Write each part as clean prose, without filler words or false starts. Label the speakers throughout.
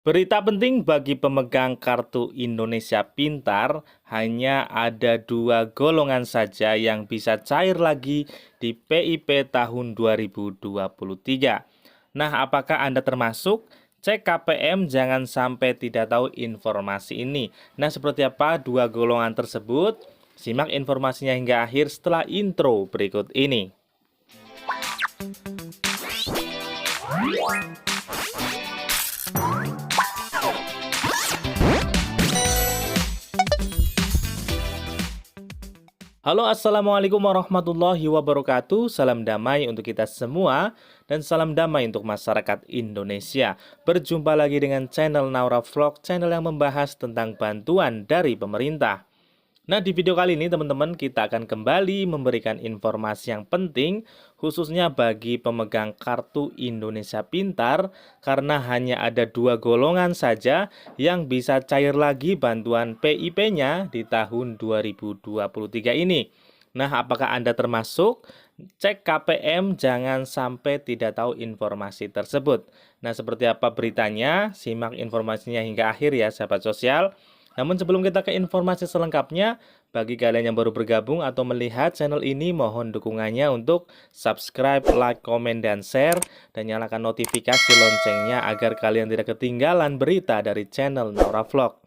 Speaker 1: Berita penting bagi pemegang Kartu Indonesia Pintar, hanya ada dua golongan saja yang bisa cair lagi di PIP tahun 2023. Nah, apakah Anda termasuk? Cek KPM, jangan sampai tidak tahu informasi ini. Nah, seperti apa dua golongan tersebut? Simak informasinya hingga akhir setelah intro berikut ini. Halo, assalamualaikum warahmatullahi wabarakatuh. Salam damai untuk kita semua dan salam damai untuk masyarakat Indonesia. Berjumpa lagi dengan channel Naura Vlog, channel yang membahas tentang bantuan dari pemerintah. Nah, di video kali ini teman-teman kita akan kembali memberikan informasi yang penting khususnya bagi pemegang Kartu Indonesia Pintar, karena hanya ada dua golongan saja yang bisa cair lagi bantuan PIP-nya di tahun 2023 ini. Nah, apakah Anda termasuk? Cek KPM, jangan sampai tidak tahu informasi tersebut. Nah, seperti apa beritanya? Simak informasinya hingga akhir ya sahabat sosial. Namun sebelum kita ke informasi selengkapnya, bagi kalian yang baru bergabung atau melihat channel ini, mohon dukungannya untuk subscribe, like, komen, dan share, dan nyalakan notifikasi loncengnya agar kalian tidak ketinggalan berita dari channel Naura Vlog.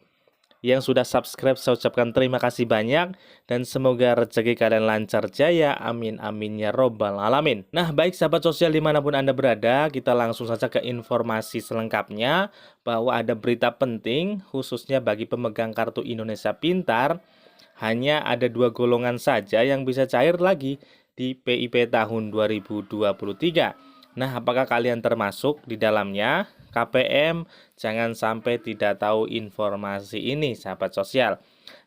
Speaker 1: Yang sudah subscribe, saya ucapkan terima kasih banyak, dan semoga rezeki kalian lancar jaya, amin amin ya robbal alamin. Nah, baik sahabat sosial dimanapun Anda berada, kita langsung saja ke informasi selengkapnya, bahwa ada berita penting khususnya bagi pemegang Kartu Indonesia Pintar. Hanya ada dua golongan saja yang bisa cair lagi di PIP tahun 2023. Nah, apakah kalian termasuk di dalamnya? KPM, jangan sampai tidak tahu informasi ini, sahabat sosial.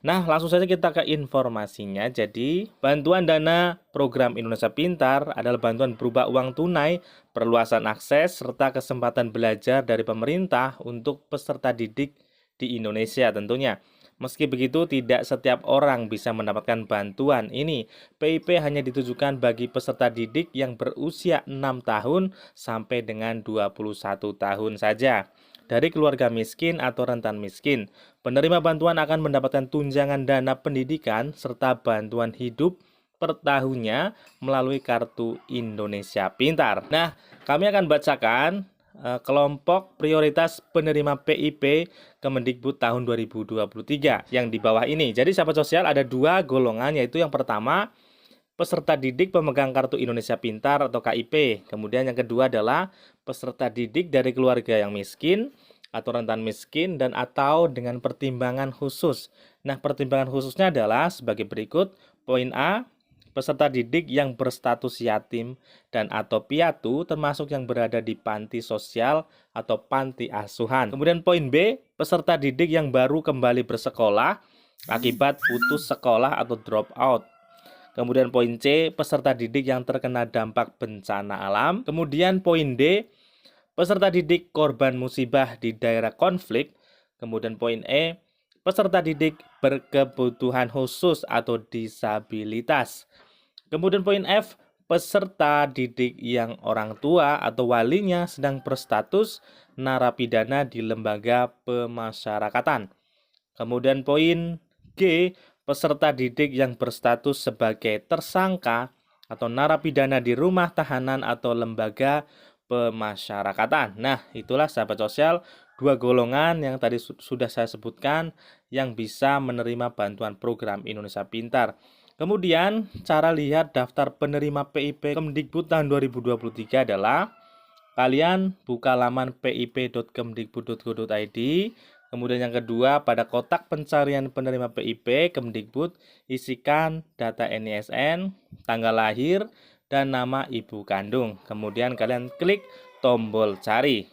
Speaker 1: Nah, langsung saja kita ke informasinya. Jadi, bantuan dana program Indonesia Pintar adalah bantuan berupa uang tunai, perluasan akses, serta kesempatan belajar dari pemerintah untuk peserta didik di Indonesia tentunya. Meski begitu, tidak setiap orang bisa mendapatkan bantuan ini. PIP hanya ditujukan bagi peserta didik yang berusia 6 tahun sampai dengan 21 tahun saja. Dari keluarga miskin atau rentan miskin, penerima bantuan akan mendapatkan tunjangan dana pendidikan serta bantuan hidup per tahunnya melalui Kartu Indonesia Pintar. Nah, kami akan bacakan kelompok prioritas penerima PIP Kemendikbud tahun 2023 yang di bawah ini. Jadi sahabat sosial ada dua golongan, yaitu yang pertama peserta didik pemegang Kartu Indonesia Pintar atau KIP. Kemudian yang kedua adalah peserta didik dari keluarga yang miskin atau rentan miskin dan atau dengan pertimbangan khusus. Nah, pertimbangan khususnya adalah sebagai berikut. Poin A, peserta didik yang berstatus yatim dan atau piatu termasuk yang berada di panti sosial atau panti asuhan. Kemudian poin B, peserta didik yang baru kembali bersekolah akibat putus sekolah atau drop out. Kemudian poin C, peserta didik yang terkena dampak bencana alam. Kemudian poin D, peserta didik korban musibah di daerah konflik. Kemudian poin E, peserta didik berkebutuhan khusus atau disabilitas. Kemudian poin F, peserta didik yang orang tua atau walinya sedang berstatus narapidana di lembaga pemasyarakatan. Kemudian poin G, peserta didik yang berstatus sebagai tersangka atau narapidana di rumah tahanan atau lembaga pemasyarakatan. Nah, itulah sahabat sosial dua golongan yang tadi sudah saya sebutkan yang bisa menerima bantuan program Indonesia Pintar. Kemudian, cara lihat daftar penerima PIP Kemdikbud tahun 2023 adalah kalian buka laman pip.kemdikbud.go.id. Kemudian yang kedua, pada kotak pencarian penerima PIP Kemdikbud, isikan data NISN, tanggal lahir, dan nama ibu kandung. Kemudian kalian klik tombol cari.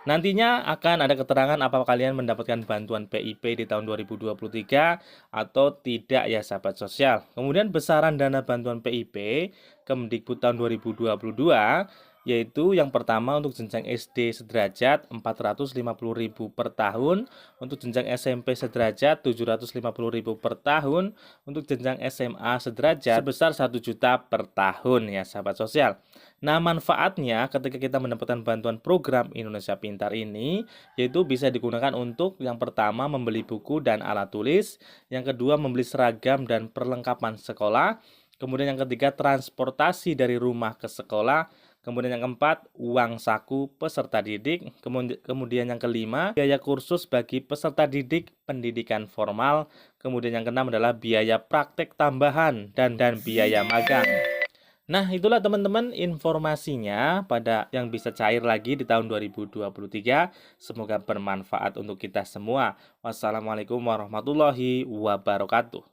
Speaker 1: Nantinya akan ada keterangan apakah kalian mendapatkan bantuan PIP di tahun 2023 atau tidak ya sahabat sosial. Kemudian besaran dana bantuan PIP Kemdikbud tahun 2022 yaitu yang pertama untuk jenjang SD sederajat 450.000 per tahun, untuk jenjang SMP sederajat 750.000 per tahun, untuk jenjang SMA sederajat sebesar 1 juta per tahun ya sahabat sosial. Nah, manfaatnya ketika kita mendapatkan bantuan program Indonesia Pintar ini, yaitu bisa digunakan untuk yang pertama membeli buku dan alat tulis, yang kedua membeli seragam dan perlengkapan sekolah, kemudian yang ketiga transportasi dari rumah ke sekolah, kemudian yang keempat uang saku peserta didik, kemudian yang kelima biaya kursus bagi peserta didik pendidikan formal, kemudian yang keenam adalah biaya praktek tambahan dan biaya magang. Nah, itulah teman-teman informasinya pada yang bisa cair lagi di tahun 2023. Semoga bermanfaat untuk kita semua. Wassalamualaikum warahmatullahi wabarakatuh.